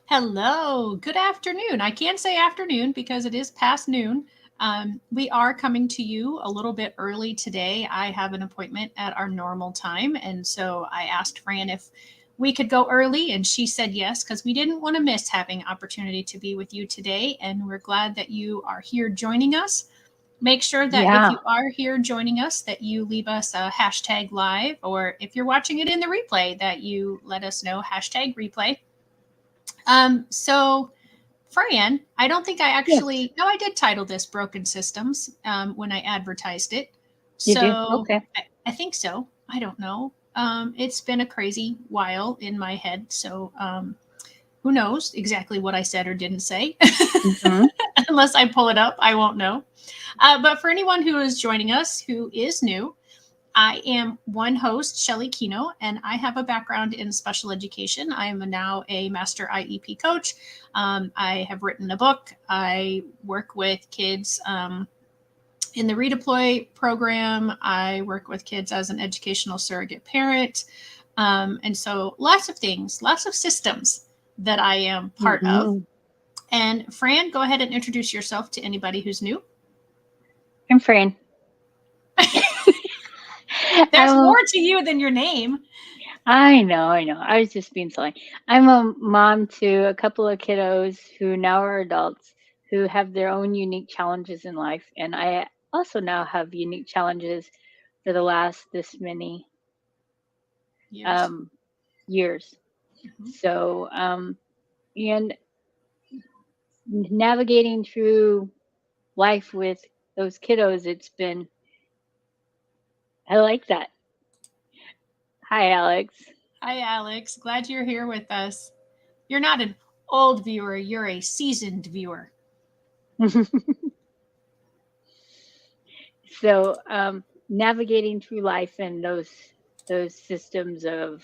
Hello, good afternoon. I can't say afternoon because it is past noon. We are coming to you a little bit early today. I have an appointment at our normal time. And so I asked Fran if we could go early, and she said yes, because we didn't want to miss having opportunity to be with you today. And we're glad that you are here joining us. Make sure that if Yeah. you are here joining us, that you leave us a hashtag live, or if you're watching it in the replay, that you let us know hashtag replay. So Fran, I don't think I Yes. actually, no, I did title this Broken Systems when I advertised it. Did you? So Okay. I think so. I don't know. It's been a crazy while in my head. So who knows exactly what I said or didn't say? Mm-hmm. Unless I pull it up, I won't know. But for anyone who is joining us who is new, I am one host, Shelley Kino, and I have a background in special education. I am now a master IEP coach. I have written a book. I work with kids in the redeploy program. I work with kids as an educational surrogate parent. And so lots of things, lots of systems that I am part of. Mm-hmm. And Fran, go ahead and introduce yourself to anybody who's new. I'm Fran. There's I'm a, more to you than your name. I know. I was just being silly. I'm a mom to a couple of kiddos who now are adults who have their own unique challenges in life. And I also now have unique challenges for the last this many Years. um, years. Mhm. And navigating through life with those kiddos, I like that. Hi, Alex. Hi, Alex. Glad you're here with us. You're not an old viewer, you're a seasoned viewer. Navigating through life and those systems of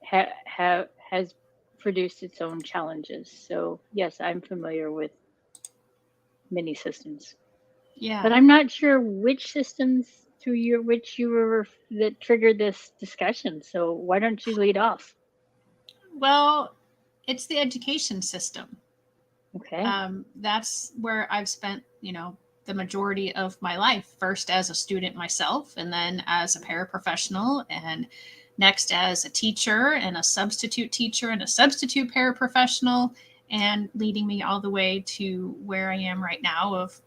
has produced its own challenges. So yes, I'm familiar with many systems, but Yeah. I'm not sure which systems which you were that triggered this discussion. So why don't you lead off? Well, it's the education system. Okay. That's where I've spent, the majority of my life. First as a student myself, and then as a paraprofessional, and next as a teacher and a substitute teacher and a substitute paraprofessional, and leading me all the way to where I am right now of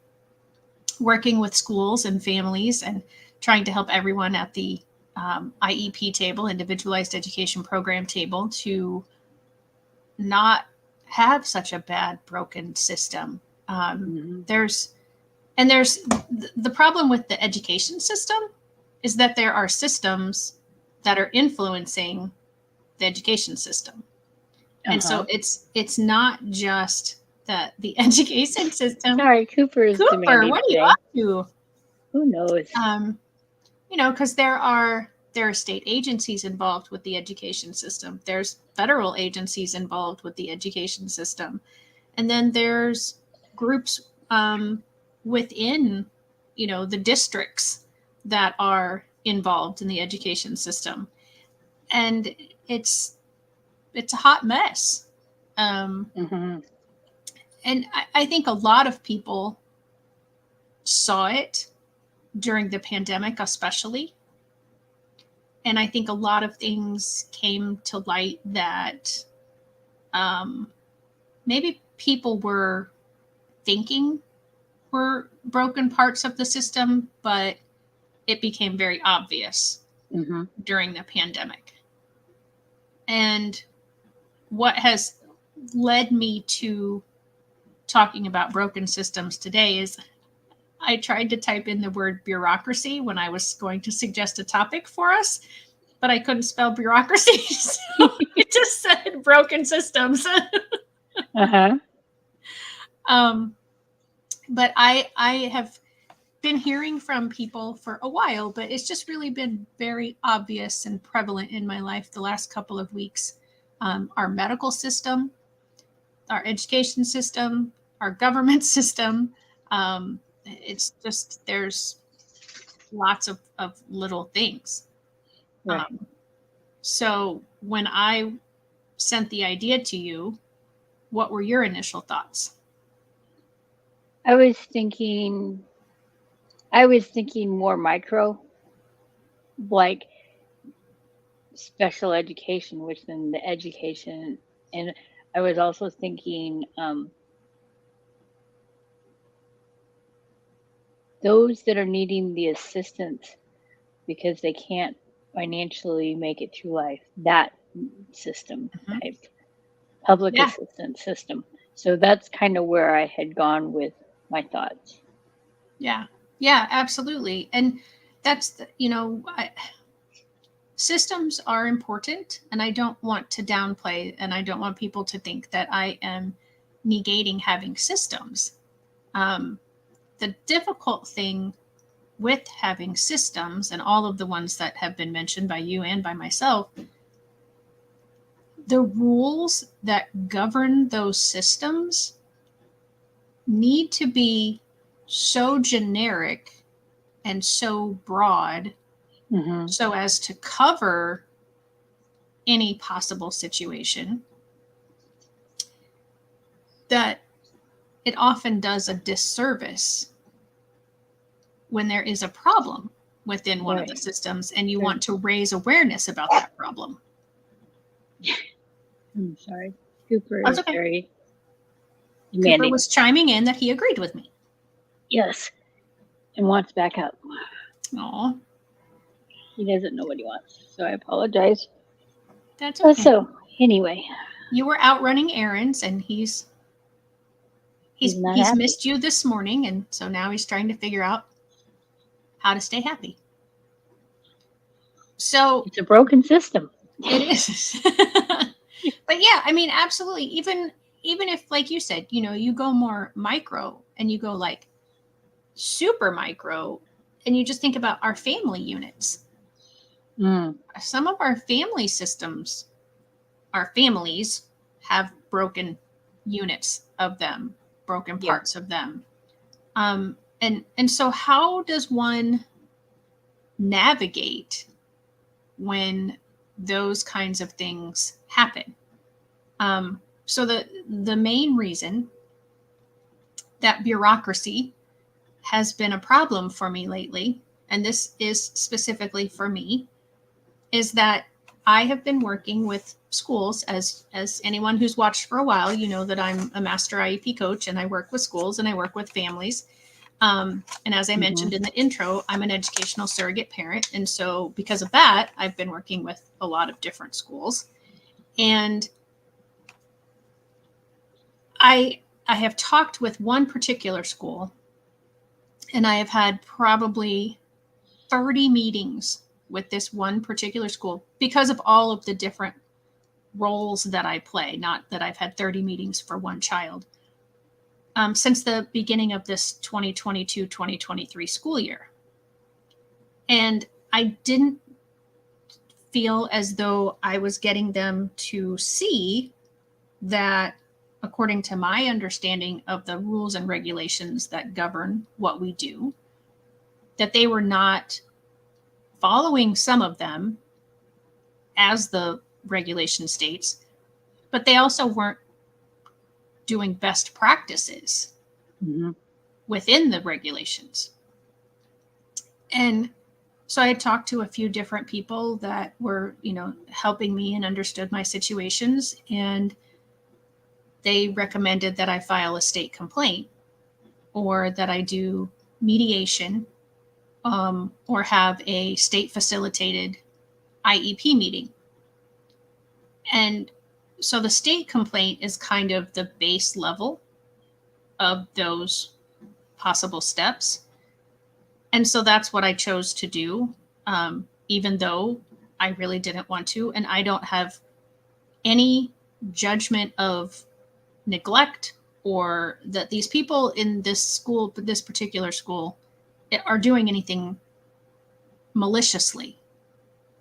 working with schools and families and trying to help everyone at the IEP table, individualized education program table, to not have such a bad broken system. Um, Hmm. there's there's the problem with the education system is that there are systems that are influencing the education system, Uh and so huh. it's not just that the education system. Sorry, Cooper is Cooper, demanding what are you today. up Who knows? to? Because there are state agencies involved with the education system. There's federal agencies involved with the education system, and then there's groups within the districts that are involved in the education system, and it's it's a hot mess. Um, Hmm. and I think a lot of people saw it during the pandemic, especially. And I think a lot of things came to light that um, maybe people were thinking were broken parts of the system, but it became very obvious Hmm. during the pandemic. And what has led me to talking about broken systems today is I tried to type in the word bureaucracy when I was going to suggest a topic for us, but I couldn't spell bureaucracy. So it just said broken systems. Uh-huh. um, but I have been hearing from people for a while, but it's just really been very obvious and prevalent in my life the last couple of weeks. Our medical system, our education system, our government system. It's just there's lots of little things. Right. Um, so when I sent the idea to you, what were your initial thoughts? I was thinking I was thinking more micro, like special education within the education, and I was also thinking, those that are needing the assistance because they can't financially make it through life, that system Mhm. type, public Yeah, assistance system. So that's kind of where I had gone with my thoughts. yeah, yeah, absolutely. And that's systems are important, and I don't want to downplay, and I don't want people to think that I am negating having systems. Um, the difficult thing with having systems, and all of the ones that have been mentioned by you and by myself, the rules that govern those systems need to be so generic and so broad Hmm. so as to cover any possible situation that it often does a disservice when there is a problem within one of the Right. systems and you Sure. want to raise awareness about that problem. I'm sorry. Cooper That's is okay. very Cooper demanding. was chiming in that he agreed with me. Yes, and wants back up. Oh, He doesn't know what he wants, so I apologize. that's okay. So anyway, You were out running errands, and he's he's he's not he's happy. missed you this morning, and so now he's trying to figure out how to stay happy. So It's a broken system. it is. But yeah, I mean, absolutely. Even if, like you said, you go more micro and you go like super micro, and you just think about our family units. Mm, Some of our family systems, our families have broken units of them, broken yeah. parts of them. And so how does one navigate when those kinds of things happen? So the main reason that bureaucracy has been a problem for me lately, and this is specifically for me, is that I have been working with schools. As anyone who's watched for a while, you know that I'm a master IEP coach, and I work with schools and I work with families. And as I Hmm. mentioned in the intro, I'm an educational surrogate parent, and so because of that, I've been working with a lot of different schools. And I have talked with one particular school, and I have had probably 30 meetings with this one particular school because of all of the different roles that I play, not that I've had 30 meetings for one child, since the beginning of this 2022-2023 school year. And I didn't feel as though I was getting them to see that, according to my understanding of the rules and regulations that govern what we do, that they were not following some of them as the regulation states, but they also weren't doing best practices Hmm. within the regulations. And so I had talked to a few different people that were, helping me and understood my situations. And they recommended that I file a state complaint or that I do mediation, or have a state facilitated IEP meeting. And so the state complaint is kind of the base level of those possible steps. And so that's what I chose to do, even though I really didn't want to. And I don't have any judgment of neglect or that these people in this school, this particular school, are doing anything maliciously.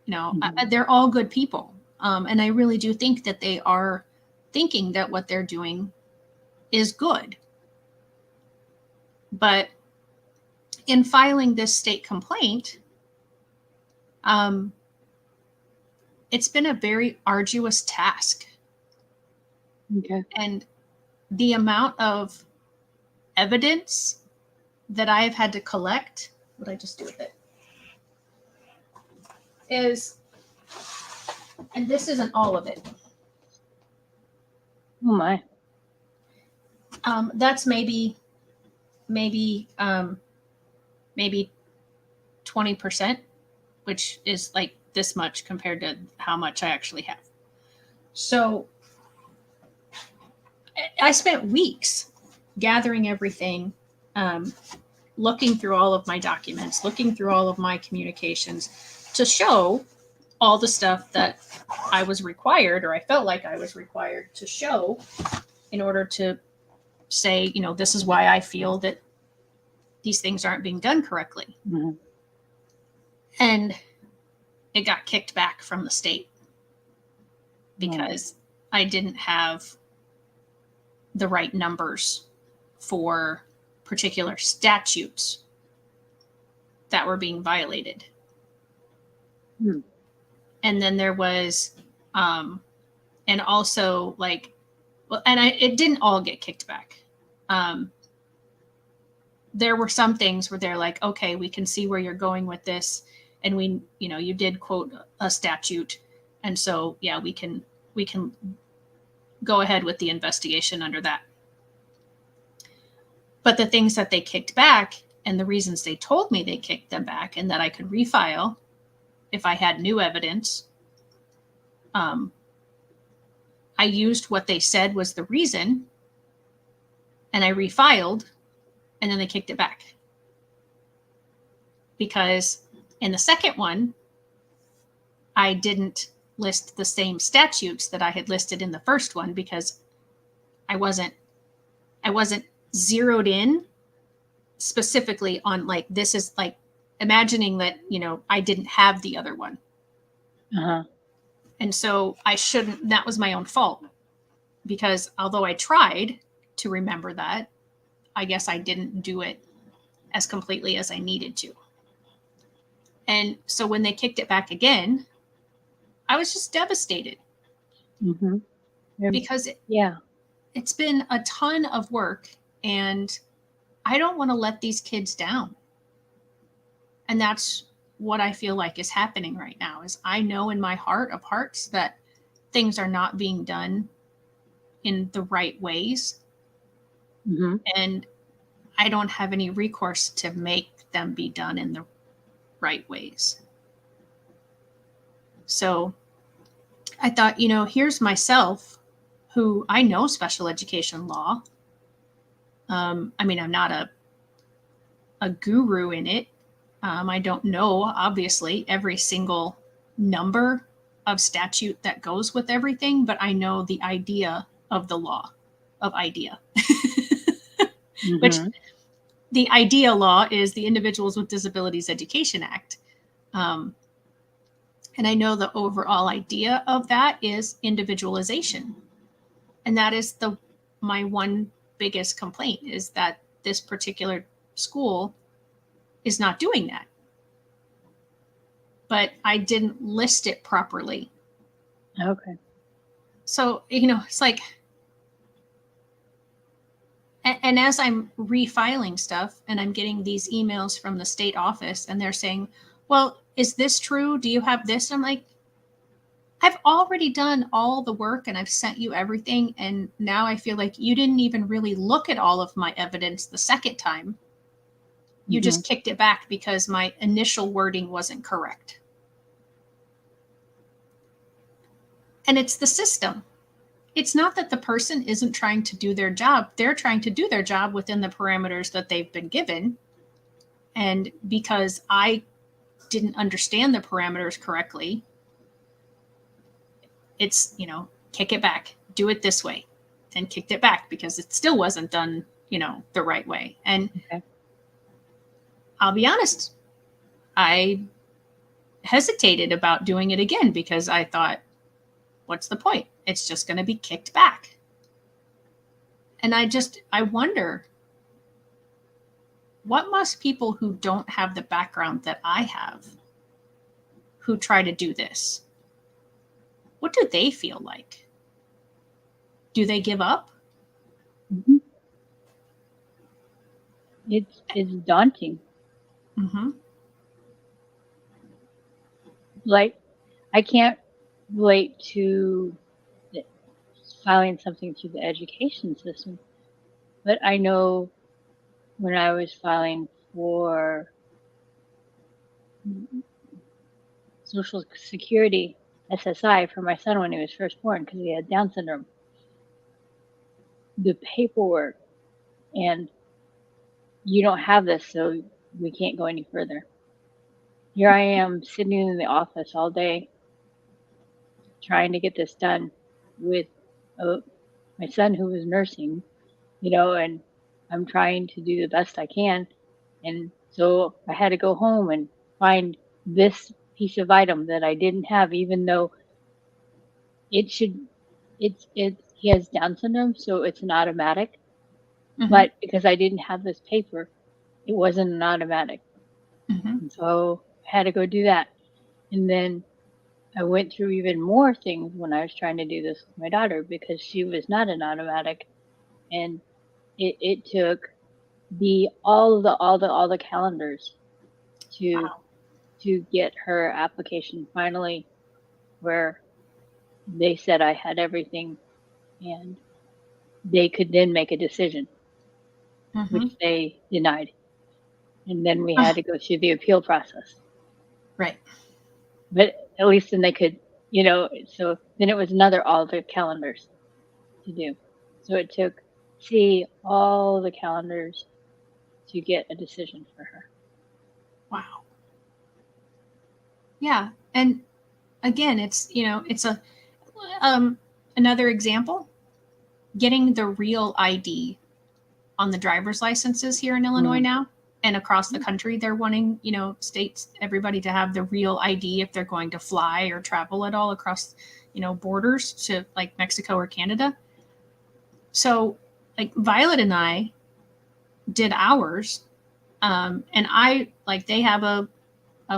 Hmm. They're all good people. And I really do think that they are thinking that what they're doing is good. But in filing this state complaint, um, it's been a very arduous task. Okay. And the amount of evidence that I have had to collect, what did I just do with it? Is, and this isn't all of it. Oh my. That's maybe 20%, which is like this much compared to how much I actually have. So I spent weeks gathering everything, um, looking through all of my documents, looking through all of my communications to show all the stuff that I was required, or I felt like I was required to show in order to say, this is why I feel that these things aren't being done correctly. Mhm. And it got kicked back from the state because I didn't have the right numbers for particular statutes that were being violated. Hmm. And then there was, and also like, well, and it didn't all get kicked back. There were some things where they're like, okay, we can see where you're going with this. And you did quote a statute. And so, yeah, we can go ahead with the investigation under that. But the things that they kicked back and the reasons they told me they kicked them back and that I could refile if I had new evidence, I used what they said was the reason and I refiled, and then they kicked it back. Because in the second one, I didn't list the same statutes that I had listed in the first one because I wasn't zeroed in specifically on like, this is like imagining that, I didn't have the other one. Uh-huh. And so that was my own fault, because although I tried to remember that, I guess I didn't do it as completely as I needed to. And so when they kicked it back again, I was just devastated. Mm-hmm. Because yeah, it's been a ton of work and I don't want to let these kids down. And that's what I feel like is happening right now. Is I know in my heart of hearts that things are not being done in the right ways. Mm-hmm. And I don't have any recourse to make them be done in the right ways. So I thought, here's myself who I know special education law. I'm not a guru in it. I don't know, obviously, every single number of statute that goes with everything, but I know the idea of the law of IDEA, Mm-hmm. which the IDEA law is the Individuals with Disabilities Education Act. And I know the overall idea of that is individualization. And that is my one biggest complaint, is that this particular school is not doing that. But I didn't list it properly. Okay. So, it's like, and as I'm refiling stuff and I'm getting these emails from the state office and they're saying, well, is this true? Do you have this? I'm like, I've already done all the work and I've sent you everything. And now I feel like you didn't even really look at all of my evidence the second time. You Mm-hmm. just kicked it back because my initial wording wasn't correct. And it's the system. It's not that the person isn't trying to do their job. They're trying to do their job within the parameters that they've been given. And because I didn't understand the parameters correctly, it's, kick it back, do it this way, then kicked it back because it still wasn't done, the right way. And okay. I'll be honest, I hesitated about doing it again because I thought, what's the point? It's just going to be kicked back. And I wonder, what must people who don't have the background that I have, who try to do this, what do they feel like? Do they give up? Mhm. It's daunting. Mm-hmm. Like, I can't relate to the filing something through the education system, but I know when I was filing for Social Security SSI for my son when he was first born because he had Down syndrome, the paperwork, and you don't have this, so we can't go any further. Here I am sitting in the office all day trying to get this done with uh, my son who was nursing, and I'm trying to do the best I can. And so I had to go home and find this piece of item that I didn't have, even though it should, he has Down syndrome, so it's an automatic. Mm-hmm. But because I didn't have this paper, it wasn't an automatic. Mm-hmm. And so I had to go do that. And then I went through even more things when I was trying to do this with my daughter because she was not an automatic. And it took all the calendars to Wow. get her application finally where they said I had everything and they could then make a decision, Mm-hmm. which they denied. And then we had Ah, to go through the appeal process. right. But at least then they could, so then it was another all the calendars to do. So it took see all the calendars to get a decision for her. Wow. Yeah. And again, it's a um another example. Getting the real ID on the driver's licenses here in Illinois Mm. now and across the country. They're wanting, states, everybody to have the real ID if they're going to fly or travel at all across, borders to like Mexico or Canada. So, like Violet and I did ours, and I like they have a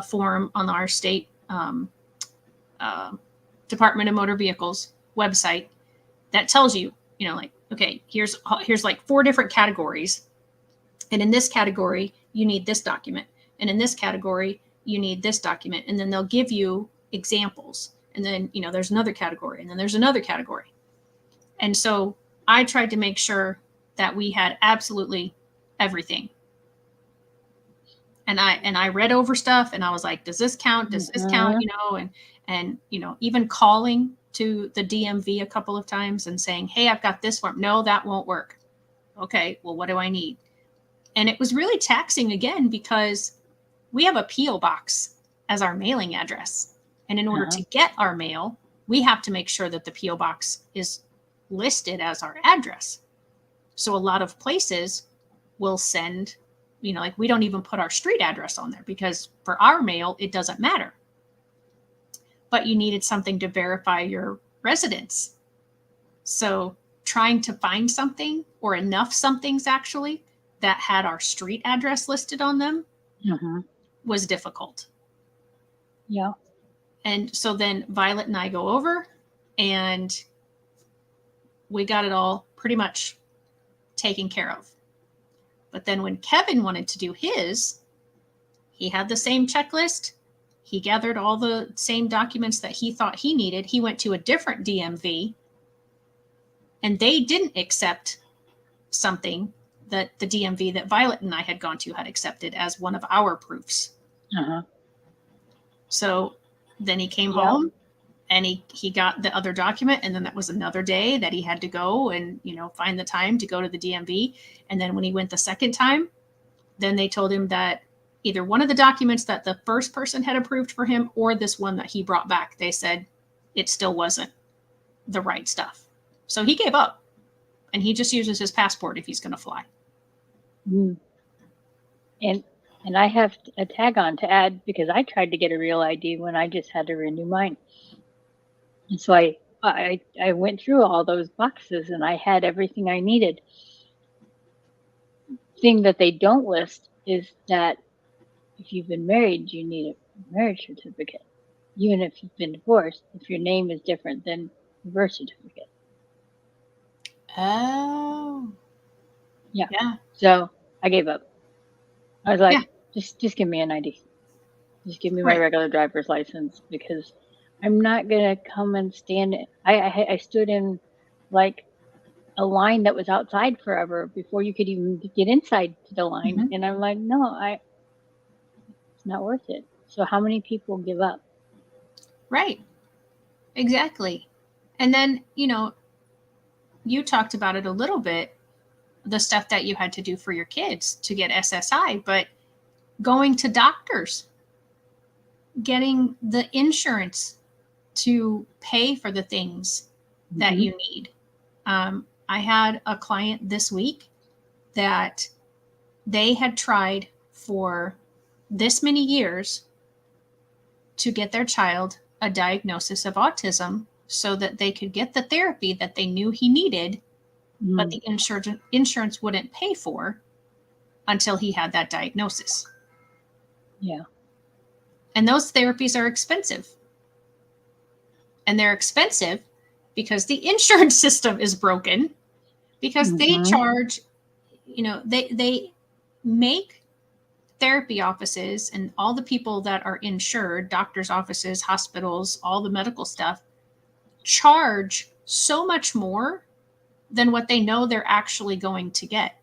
form on our state uh, Department of Motor Vehicles website that tells you, like, okay, here's like 4 different categories, and in this category you need this document, and in this category you need this document, and then they'll give you examples, and then there's another category, and then there's another category. And so I tried to make sure that we had absolutely everything. And I read over stuff and I was like, does this count? Does this count? Mhm. And even calling to the DMV a couple of times and saying, hey, I've got this form. No, that won't work. Okay, well, what do I need? And it was really taxing again because we have a P.O. box as our mailing address. And in order Uh-huh. to get our mail, we have to make sure that the P.O. box is listed as our address. So a lot of places will send, like we don't even put our street address on there because for our mail, it doesn't matter. But you needed something to verify your residence. So trying to find something or enough somethings actually that had our street address listed on them Uh-huh. was difficult. Yeah. And so then Violet and I go over and we got it all pretty much taken care of. But then when Kevin wanted to do his, he had the same checklist. He gathered all the same documents that he thought he needed. He went to a different DMV and they didn't accept something that the DMV that Violet and I had gone to had accepted as one of our proofs. Uh-huh. So then he came Yep. home and he got the other document, and then that was another day that he had to go and find the time to go to the DMV. And then when he went the second time, then they told him that either one of the documents that the first person had approved for him or this one that he brought back, they said it still wasn't the right stuff. So he gave up and he just uses his passport if he's going to fly. Mm. And I have a tag on to add because I tried to get a real ID when I just had to renew mine. And so I went through all those boxes and I had everything I needed. Thing that they don't list is that if you've been married, you need a marriage certificate. Even if you've been divorced, if your name is different than the birth certificate. Oh, Yeah. yeah. So I gave up. I was like, Yeah, just give me an ID. Just give me my right. regular driver's license because I'm not gonna come and stand. I stood in like a line that was outside forever before you could even get inside to the line, Mhm. and I'm like, no, I it's not worth it. So how many people give up? Right. Exactly. And then, you talked about it a little bit, the stuff that you had to do for your kids to get SSI, but going to doctors, getting the insurance to pay for the things that Hmm. you need. I had a client this week that they had tried for this many years to get their child a diagnosis of autism so that they could get the therapy that they knew he needed, but Mm, the insurance wouldn't pay for until he had that diagnosis. yeah. And those therapies are expensive. And they're expensive because the insurance system is broken, because they Hmm. charge, they make therapy offices and all the people that are insured, doctors' offices, hospitals, all the medical stuff, charge so much more than what they know they're actually going to get.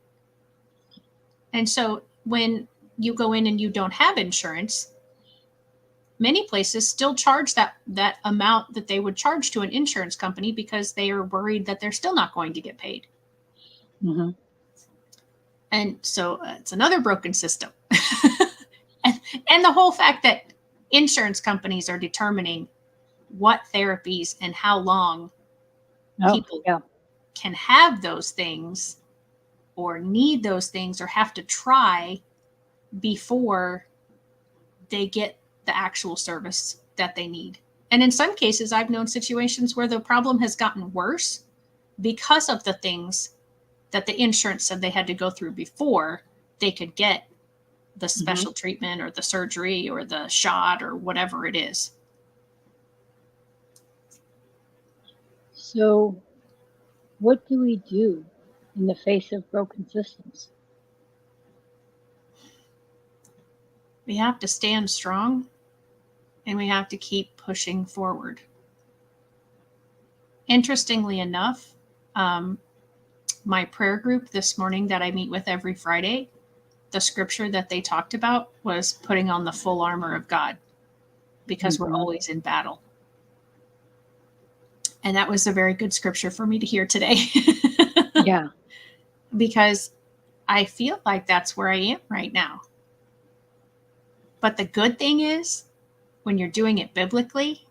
And so when you go in and you don't have insurance, many places still charge that amount that they would charge to an insurance company because they are worried that they're still not going to get paid. Hmm. And so it's another broken system. and, and the whole fact that insurance companies are determining what therapies and how long Oh, people yeah. can have those things or need those things or have to try before they get the actual service that they need. And in some cases, I've known situations where the problem has gotten worse because of the things that the insurance said they had to go through before they could get the Hmm. special treatment or the surgery or the shot or whatever it is. So what do we do in the face of broken systems? We have to stand strong and we have to keep pushing forward. Interestingly enough, um, my prayer group this morning that I meet with every Friday, the scripture that they talked about was putting on the full armor of God because we're Hmm. always in battle. And that was a very good scripture for me to hear today Yeah. because I feel like that's where I am right now. But the good thing is, when you're doing it biblically,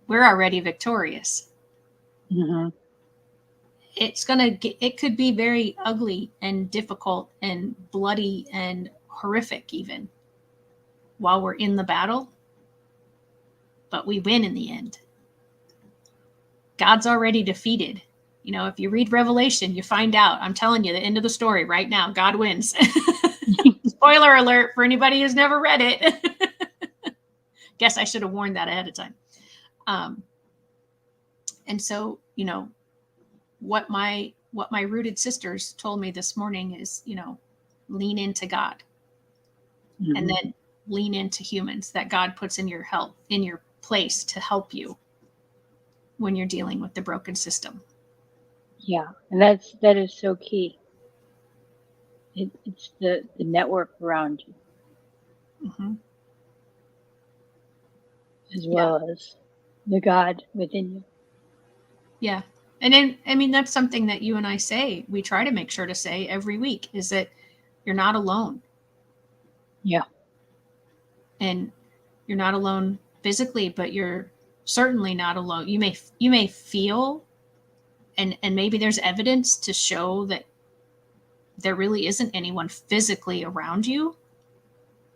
we're already victorious. Hmm. It could be very ugly and difficult and bloody and horrific even while we're in the battle, but we win in the end. God's already defeated. If you read Revelation, you find out. I'm telling you, the end of the story right now, God wins. Spoiler alert for anybody who's never read it. Guess I should have warned that ahead of time. Um, and so, what my rooted sisters told me this morning is, lean into God and Hmm. then lean into humans that God puts in your help, in your place to help you when you're dealing with the broken system. Yeah. And that is so key. It's the network around you Hmm. as Yeah. well as the God within you. Yeah. And then, I mean, that's something that you and I say, we try to make sure to say every week is that you're not alone. Yeah. And you're not alone physically, but you're certainly not alone. You may feel and maybe there's evidence to show that there really isn't anyone physically around you,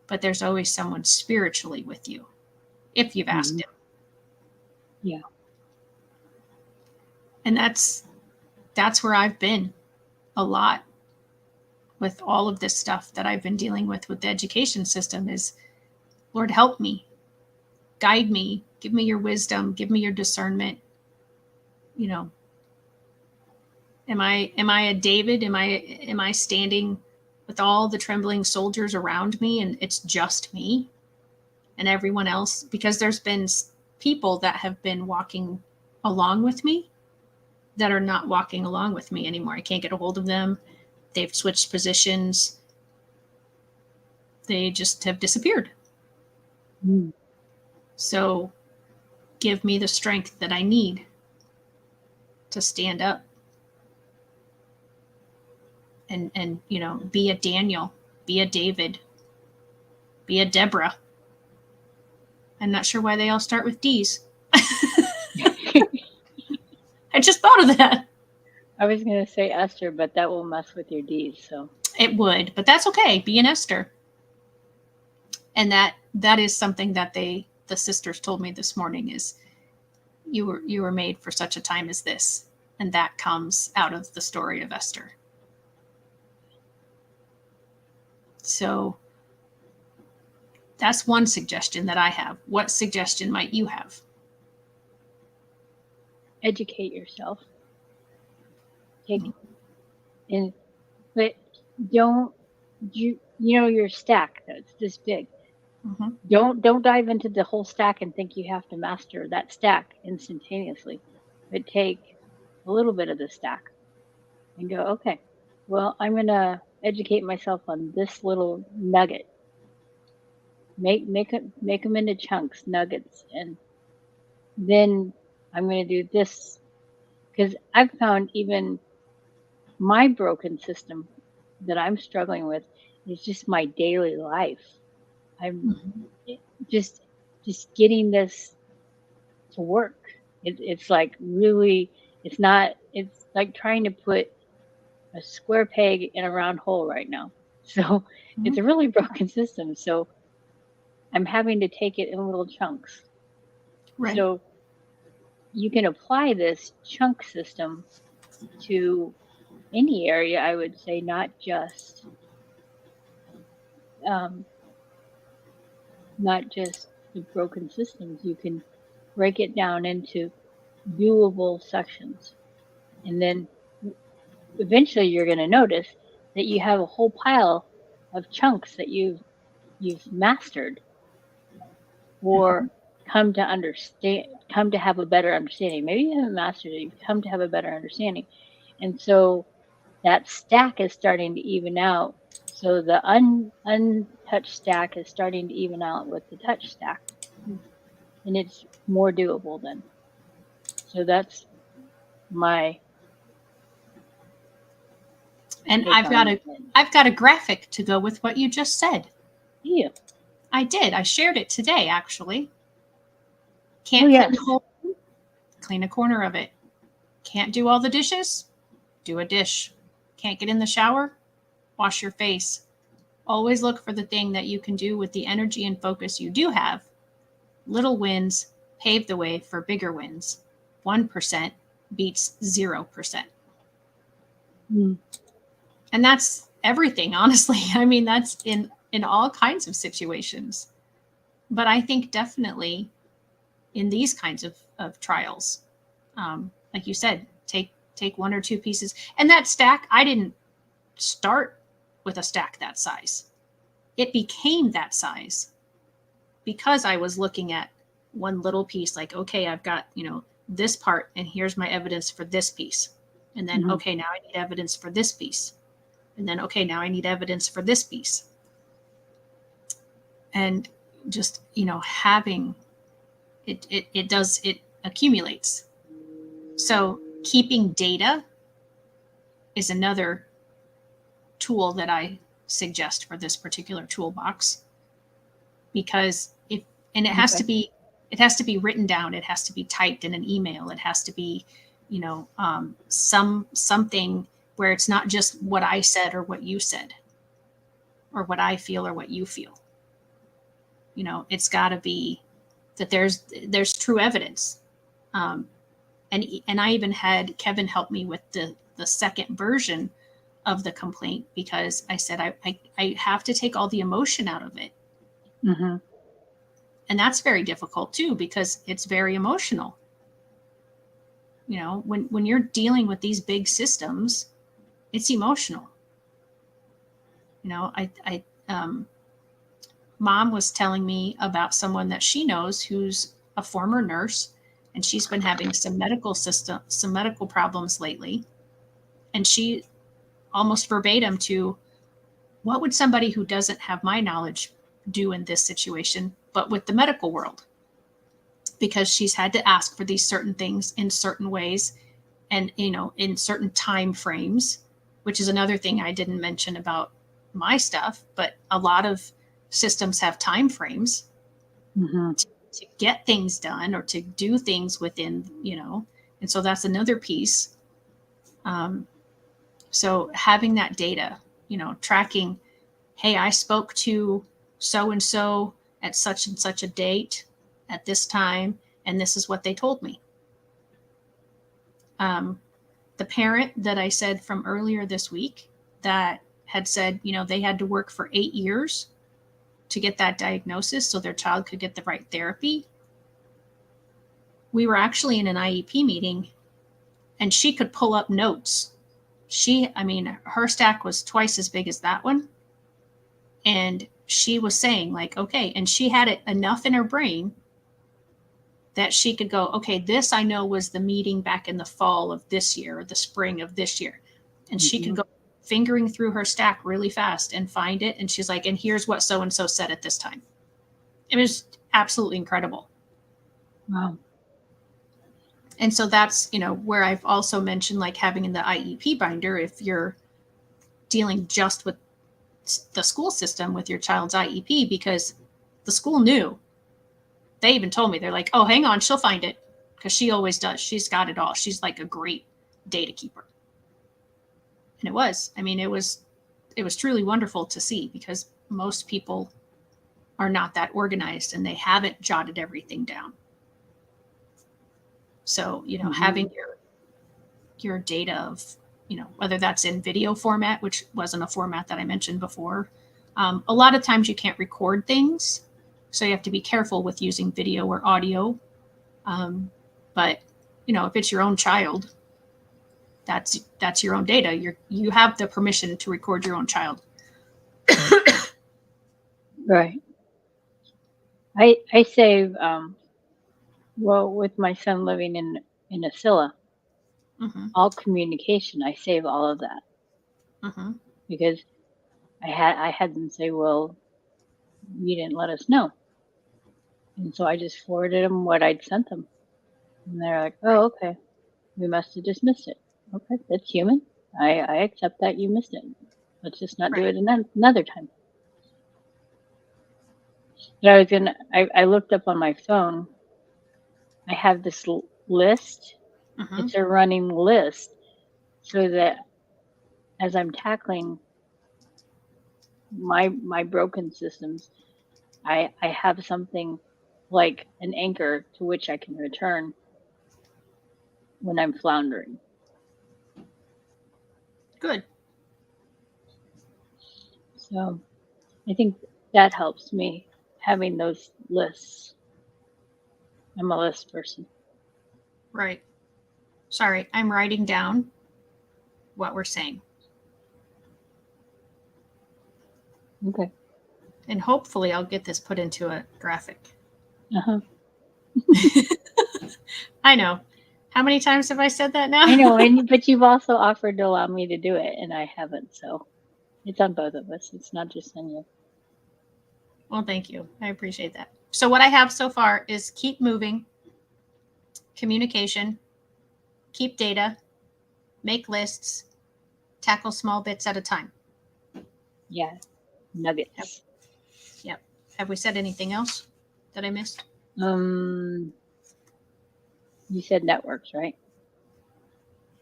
but there's always someone spiritually with you if you've asked Hmm. him. Yeah. And that's where I've been a lot with all of this stuff that I've been dealing with the education system is, Lord, help me, guide me, give me your wisdom, give me your discernment, you know, Am I a David? Am I standing with all the trembling soldiers around me and it's just me and everyone else? Because there's been people that have been walking along with me that are not walking along with me anymore. I can't get a hold of them. They've switched positions. They just have disappeared. Mm. So give me the strength that I need to stand up and be a Daniel, be a David, be a Deborah. I'm not sure why they all start with D's. I just thought of that. I was going to say Esther, but that will mess with your D's. So It would, but that's okay. Be an Esther. And that is something that the sisters told me this morning is you were made for such a time as this. And that comes out of the story of Esther. So that's one suggestion that I have. What suggestion might you have? educate yourself. But don't your stack that's this big. Mm-hmm. Don't dive into the whole stack and think you have to master that stack instantaneously. But take a little bit of the stack and go, okay, well, I'm gonna educate myself on this little nugget. Make them into chunks, nuggets, and then I'm gonna do this because I've found even my broken system that I'm struggling with is just my daily life. I'm just getting this to work. It's like really, it's not, it's like trying to put a square peg in a round hole right now. So it's a really broken system. So I'm having to take it in little chunks. Right. So you can apply this chunk system to any area, I would say, not just the broken systems. You can break it down into doable sections, and then eventually you're going to notice that you have a whole pile of chunks that you've mastered or come to have a better understanding. Maybe you haven't mastered it, you've come to have a better understanding, and so that stack is starting to even out. So the untouched stack is starting to even out with the touch stack, and it's more doable then. So that's my And take on it. I've got a graphic to go with what you just said. Yeah. I did. I shared it today, actually. Can't yes. clean the whole room? Clean a corner of it. Can't do all the dishes? Do a dish. Can't get in the shower? Wash your face. Always look for the thing that you can do with the energy and focus you do have. Little wins pave the way for bigger wins. 1% beats 0%. Mm. And that's everything, honestly. I mean, that's in all kinds of situations. But I think definitely in these kinds of trials, like you said, take one or two pieces. And that stack, I didn't start with a stack that size. It became that size because I was looking at one little piece, like, okay, I've got, this part, and here's my evidence for this piece. And then, okay, now I need evidence for this piece. And then, okay, now I need evidence for this piece. And just, having it accumulates. So keeping data is another tool that I suggest for this particular toolbox, because it has to be written down. It has to be typed in an email. It has to be, something where it's not just what I said or what you said or what I feel or what you feel. It's got to be that there's true evidence. And I even had Kevin help me with the second version of the complaint, because I said I have to take all the emotion out of it. Mm-hmm. And that's very difficult too, because it's very emotional. You know, when you're dealing with these big systems, it's emotional. You know, mom was telling me about someone that she knows who's a former nurse, and she's been having some medical problems lately. And she almost verbatim to, what would somebody who doesn't have my knowledge do in this situation, but with the medical world? Because she's had to ask for these certain things in certain ways, and you know, in certain time frames, which is another thing I didn't mention about my stuff. But a lot of systems have time frames Mm-hmm. to get things done or to do things within, you know, and so that's another piece. um, so having that data, you know, tracking, hey, I spoke to so and so at such and such a date at this time, and this is what they told me. um, the parent that I said from earlier this week that had said, you know, they had to work for 8 years to get that diagnosis so their child could get the right therapy. We were actually in an IEP meeting, and she could pull up notes. I mean, her stack was twice as big as that one. And she was saying, like, okay, and she had it enough in her brain that she could go, okay, this I know was the meeting back in the fall of this year or the spring of this year. And she Mm-hmm. could go fingering through her stack really fast and find it. And she's like, and here's what so and so said at this time. It was absolutely incredible. Wow. And so that's, you know, where I've also mentioned like having in the IEP binder, if you're dealing just with the school system with your child's IEP, because the school knew. They even told me, they're like, oh, hang on, she'll find it, because she always does. She's got it all. She's like a great data keeper. And it was, I mean, it was truly wonderful to see, because most people are not that organized and they haven't jotted everything down. So, you know, Mm-hmm. having your data of, you know, whether that's in video format, which wasn't a format that I mentioned before. A lot of times you can't record things, so you have to be careful with using video or audio. But you know, if it's your own child, that's your own data. You have the permission to record your own child. Right. I save well, with my son living in Asilla, Mm-hmm. all communication, I save all of that Mm-hmm. because I had them say, well, you didn't let us know, and so I just forwarded them what I'd sent them, and they're like, Right. oh, okay, we must have just missed it. Okay, that's human. I accept that you missed it. Let's just not do Right. it another time. But I looked up on my phone. I have this list. Mm-hmm. It's a running list so that as I'm tackling my broken systems, I have something like an anchor to which I can return when I'm floundering. Good. So I think that helps me having those lists. I'm a list person. Right. Sorry, I'm writing down what we're saying, Okay. and hopefully I'll get this put into a graphic. Uh-huh. I know. How many times have I said that now? I know, but you've also offered to allow me to do it, and I haven't. So it's on both of us. It's not just on you. Well, thank you. I appreciate that. So what I have so far is keep moving, communication, keep data, make lists, tackle small bits at a time. Yeah, Yep. nuggets. Yep. Have we said anything else that I missed? You said networks, right?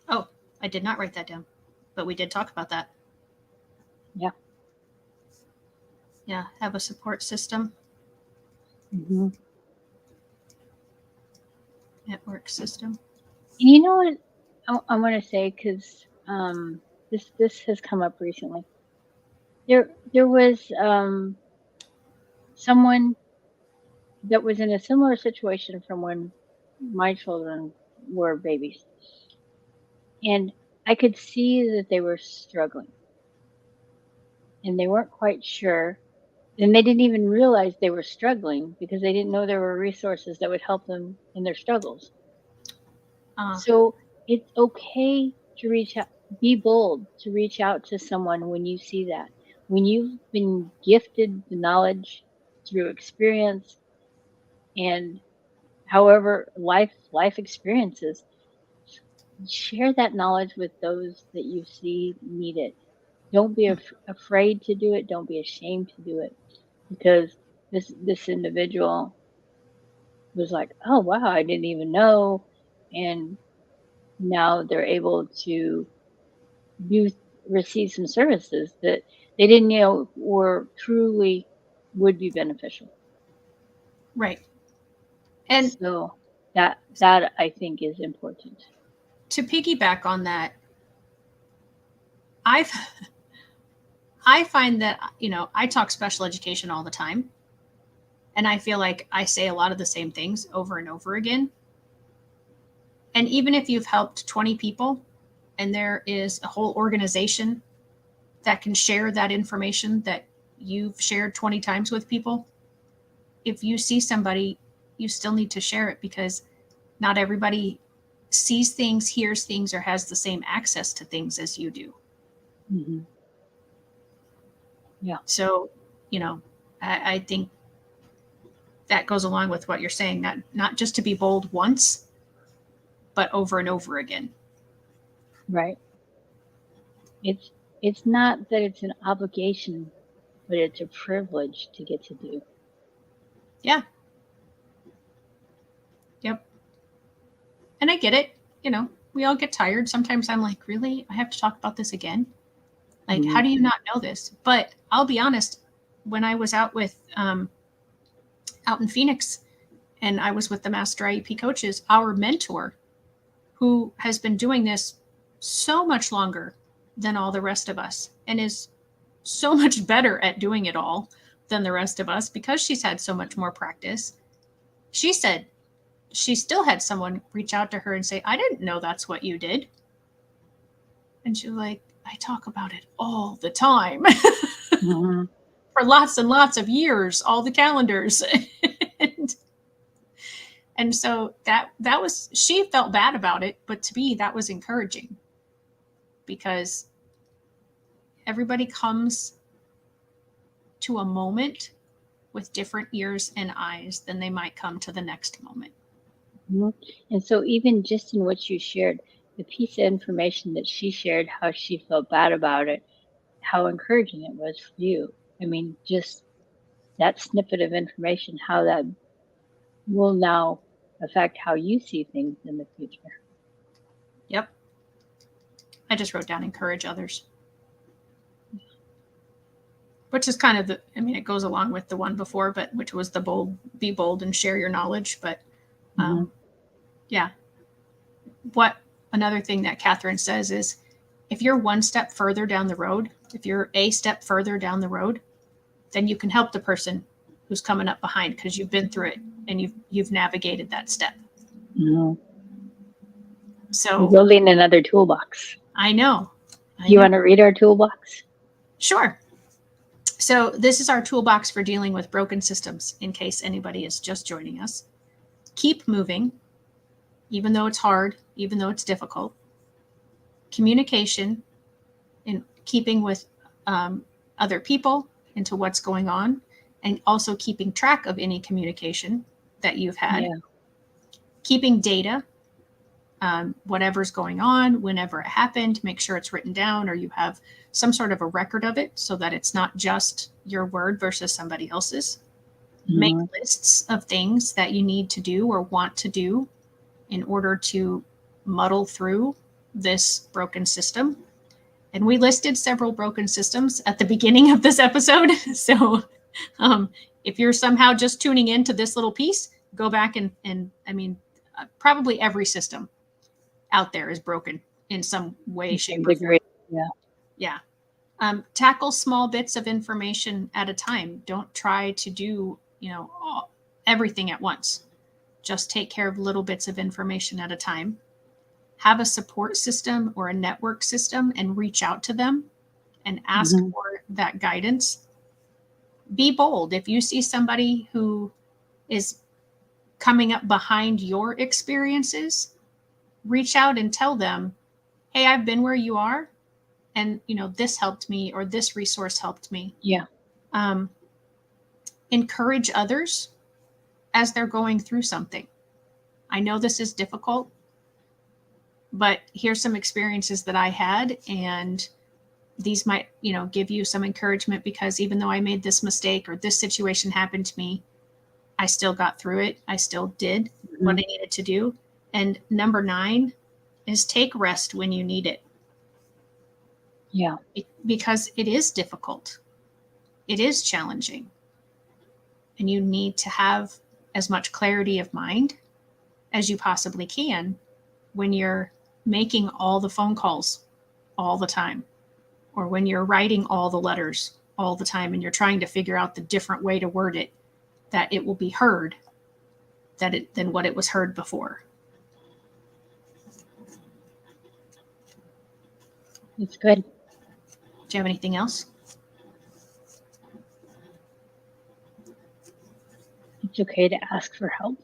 Oh, I did not write that down, but we did talk about that. Yeah. Yeah. Have a support system, Mm-hmm. network system. And you know what I want to say, because this has come up recently. There was someone that was in a similar situation from when my children were babies. And I could see that they were struggling and they weren't quite sure. And they didn't even realize they were struggling because they didn't know there were resources that would help them in their struggles. Uh, So it's okay to reach out, be bold to reach out to someone when you see that. When you've been gifted the knowledge through experience and however life experiences, share that knowledge with those that you see need it. Don't be afraid to do it. Don't be ashamed to do it because this individual was like, "Oh wow, I didn't even know," and now they're able to do receive some services that they didn't know were truly would be beneficial. right. And So that I think is important. to piggyback on that, I've I find that, I talk special education all the time, and I feel like I say a lot of the same things over and over again. And even if you've helped 20 people and there is a whole organization that can share that information that you've shared 20 times with people, if you see somebody, you still need to share it because not everybody sees things, hears things, or has the same access to things as you do. Hmm. Yeah, So, I think that goes along with what you're saying, not just to be bold once, but over and over again. right. It's it's not that it's an obligation, but it's a privilege to get to do. Yeah. Yep. And I get it. We all get tired. Sometimes I'm like, really? I have to talk about this again? Like, how Mhm. do you not know this? But I'll be honest, when I was out in Phoenix and I was with the master IEP coaches, our mentor, who has been doing this so much longer than all the rest of us and is so much better at doing it all than the rest of us because she's had so much more practice. She said she still had someone reach out to her and say, I didn't know that's what you did. And she was like, I talk about it all the time Mhm. for lots and lots of years, all the calendars. and, and so that was, she felt bad about it, but to me that was encouraging because everybody comes to a moment with different ears and eyes than they might come to the next moment. Mhm. And so even just in what you shared, the piece of information that she shared, how she felt bad about it, how encouraging it was for you. I mean, just that snippet of information, how that will now affect how you see things in the future. Yep. I just wrote down encourage others, which is kind of it goes along with the one before, but which was the bold, be bold and share your knowledge. But Hmm. um, yeah, what another thing that Catherine says is if you're one step further down the road, if you're a step further down the road, then you can help the person who's coming up behind because you've been through it and you've navigated that step. Hmm. You're So building another toolbox. I know. I You know. want to read our toolbox? Sure. So this is our toolbox for dealing with broken systems in case anybody is just joining us. Keep moving, even though it's hard, even though it's difficult. Communication in keeping with other people into what's going on, and also keeping track of any communication that you've had. Yeah. Keeping data, whatever's going on, whenever it happened, make sure it's written down or you have some sort of a record of it so that it's not just your word versus somebody else's. Make Hmm. lists of things that you need to do or want to do in order to muddle through this broken system. And we listed several broken systems at the beginning of this episode. So um, if you're somehow just tuning into this little piece, go back and probably every system out there is broken in some way, To shape, some or form. degree. Yeah. Yeah. Tackle small bits of information at a time. Don't try to do, everything at once. just take care of little bits of information at a time. Have a support system or a network system and reach out to them and ask Mhm. for that guidance. Be bold. If you see somebody who is coming up behind your experiences, reach out and tell them, hey, I've been where you are, and this helped me, or this resource helped me. Yeah. um, Encourage others as they're going through something. I know this is difficult, but here's some experiences that I had, and these might give you some encouragement, because even though I made this mistake or this situation happened to me, I still got through it. I still did what Mhm. I needed to do. And number 9 is take rest when you need it, Yeah. because it is difficult. It is challenging. And you need to have as much clarity of mind as you possibly can when you're making all the phone calls all the time, or when you're writing all the letters all the time and you're trying to figure out the different way to word it that it will be heard than what it was heard before. It's good. Do you have anything else? It's okay to ask for help.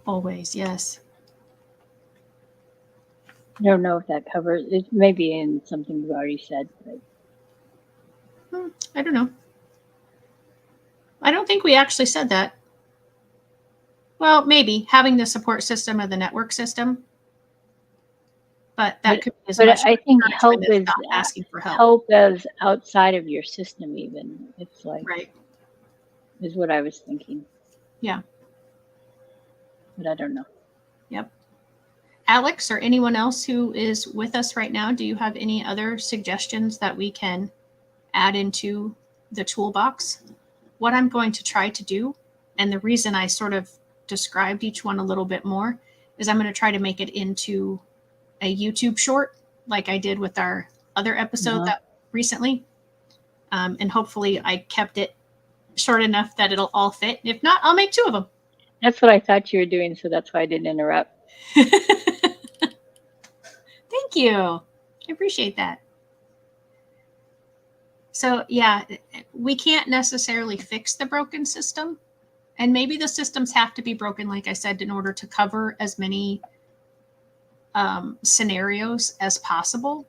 Always, yes. I don't know if that covers it. Maybe in something you've already said, but I don't know. I don't think we actually said that. Well, maybe having the support system or the network system, but but that could be as but much I think encouragement as not asking for help. help as outside of your system even. It's like Right. is what I was thinking. Yeah. But I don't know. Yep. Alex, or anyone else who is with us right now, do you have any other suggestions that we can add into the toolbox? What I'm going to try to do, and the reason I sort of described each one a little bit more, is I'm going to try to make it into a YouTube short, like I did with our other episode Uh-huh. that recently. And hopefully I kept it short enough that it'll all fit. If not, I'll make 2 of them. That's what I thought you were doing, so that's why I didn't interrupt. Thank you. I appreciate that. So, yeah, we can't necessarily fix the broken system. And maybe the systems have to be broken, like I said, in order to cover as many scenarios as possible.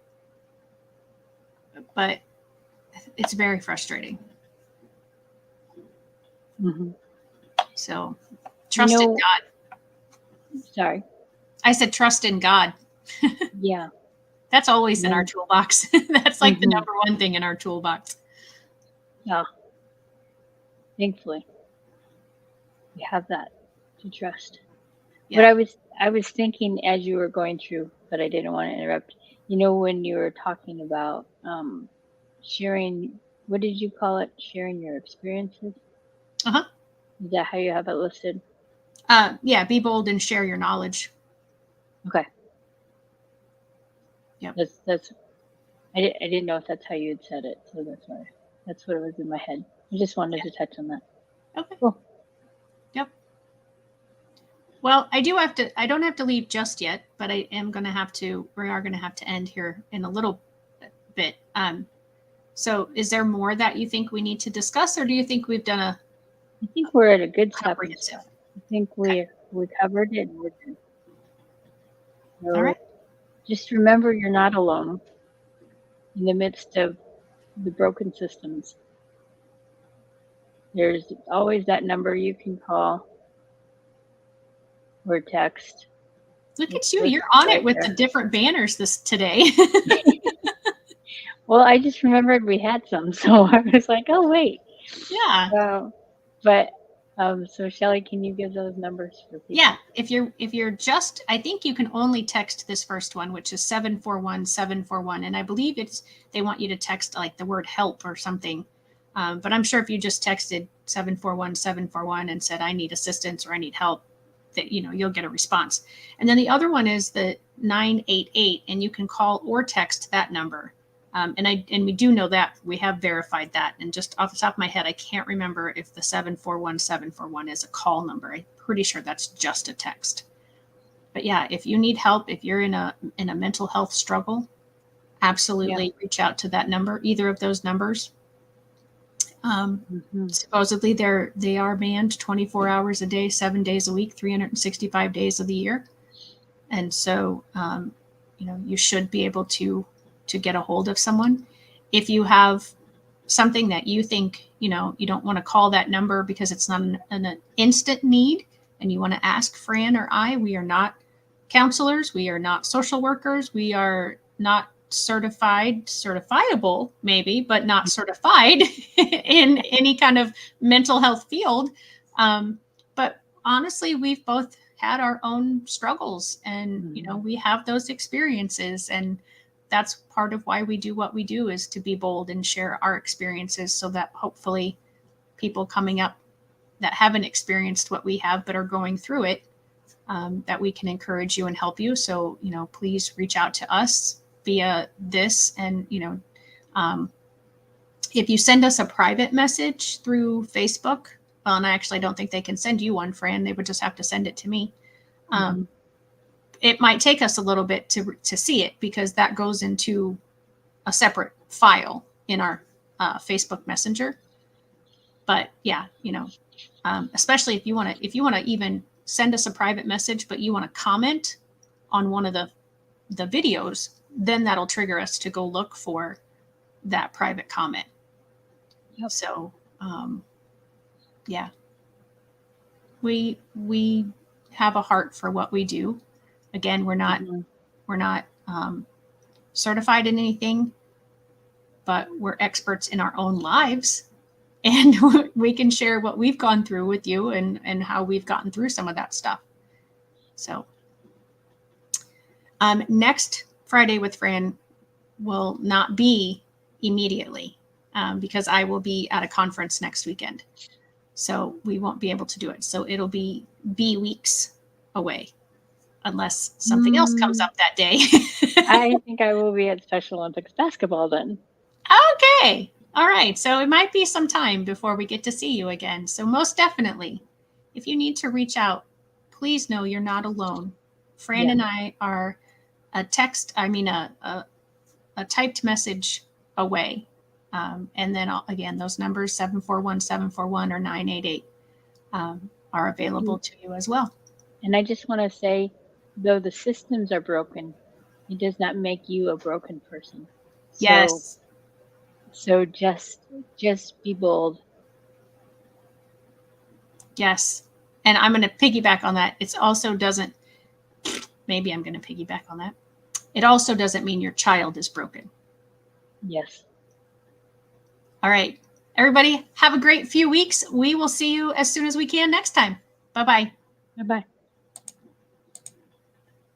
But it's very frustrating. Mm-hmm. So, trust in God. Sorry. I said trust in God. Yeah. That's always in our toolbox. That's like the number 1 thing in our toolbox. Yeah. Thankfully, we have that to trust. Yeah. But I was thinking as you were going through, but I didn't want to interrupt. When you were talking about sharing, what did you call it? Sharing your experiences? Uh-huh. Is that how you have it listed? Yeah, be bold and share your knowledge. Okay. Yep. That's I didn't know if that's how you had said it, so that's what it was in my head. I just wanted to touch on that. Okay. Cool. Yep. Well, I don't have to leave just yet, but we are going to have to end here in a little bit. So is there more that you think we need to discuss, or do you think we've done I think we're at a good stepping comprehensive? stone. I think we covered it. And we're good. So All right. just remember you're not alone in the midst of the broken systems. There's always that number you can call or text. Look at you. It's You're on right it with there. the different banners today. Well, I just remembered we had some, so I was like, oh wait. Yeah. But so Shelley, can you give those numbers for people? Yeah. If you're just, I think you can only text this first one, which is 741-741. And I believe they want you to text like the word help or something. But I'm sure if you just texted 741-741 and said, I need assistance or I need help, that you'll get a response. And then the other one is the 988, and you can call or text that number. And we do know that we have verified that. And just off the top of my head, I can't remember if the 741-741 is a call number. I'm pretty sure that's just a text. But yeah, if you need help, if you're in a mental health struggle, absolutely reach out to that number, either of those numbers. Supposedly they are manned 24 hours a day, 7 days a week, 365 days of the year. And so, you should be able to get a hold of someone. If you have something that you think, you don't want to call that number because it's not an instant need, and you want to ask Fran or I, we are not counselors. We are not social workers. We are not certifiable maybe, but not certified in any kind of mental health field. But honestly, we've both had our own struggles, and we have those experiences, and that's part of why we do what we do, is to be bold and share our experiences, so that hopefully people coming up that haven't experienced what we have but are going through it, that we can encourage you and help you. So please reach out to us via this. And if you send us a private message through Facebook, well, and I actually don't think they can send you one, Fran, they would just have to send it to me. It might take us a little bit to see it, because that goes into a separate file in our Facebook Messenger. But yeah, especially if you want to even send us a private message, but you want to comment on one of the videos, then that'll trigger us to go look for that private comment. Yep. So, yeah, we have a heart for what we do. Again, we're not certified in anything, but we're experts in our own lives, and we can share what we've gone through with you, and how we've gotten through some of that stuff. So, next Friday with Fran will not be immediately, because I will be at a conference next weekend. So we won't be able to do it. So it'll be weeks away, unless something else comes up that day. I think I will be at Special Olympics basketball then. Okay. All right. So it might be some time before we get to see you again. So most definitely, if you need to reach out, please know you're not alone. Fran and I are a typed message away. And then again, those numbers 741-741 or 988 are available to you as well. And I just want to say, though the systems are broken, it does not make you a broken person. Yes. So just be bold. Yes. And I'm going to piggyback on that. It also doesn't, maybe I'm going to piggyback on that. It also doesn't mean your child is broken. Yes. All right. Everybody, have a great few weeks. We will see you as soon as we can next time. Bye-bye. Bye-bye.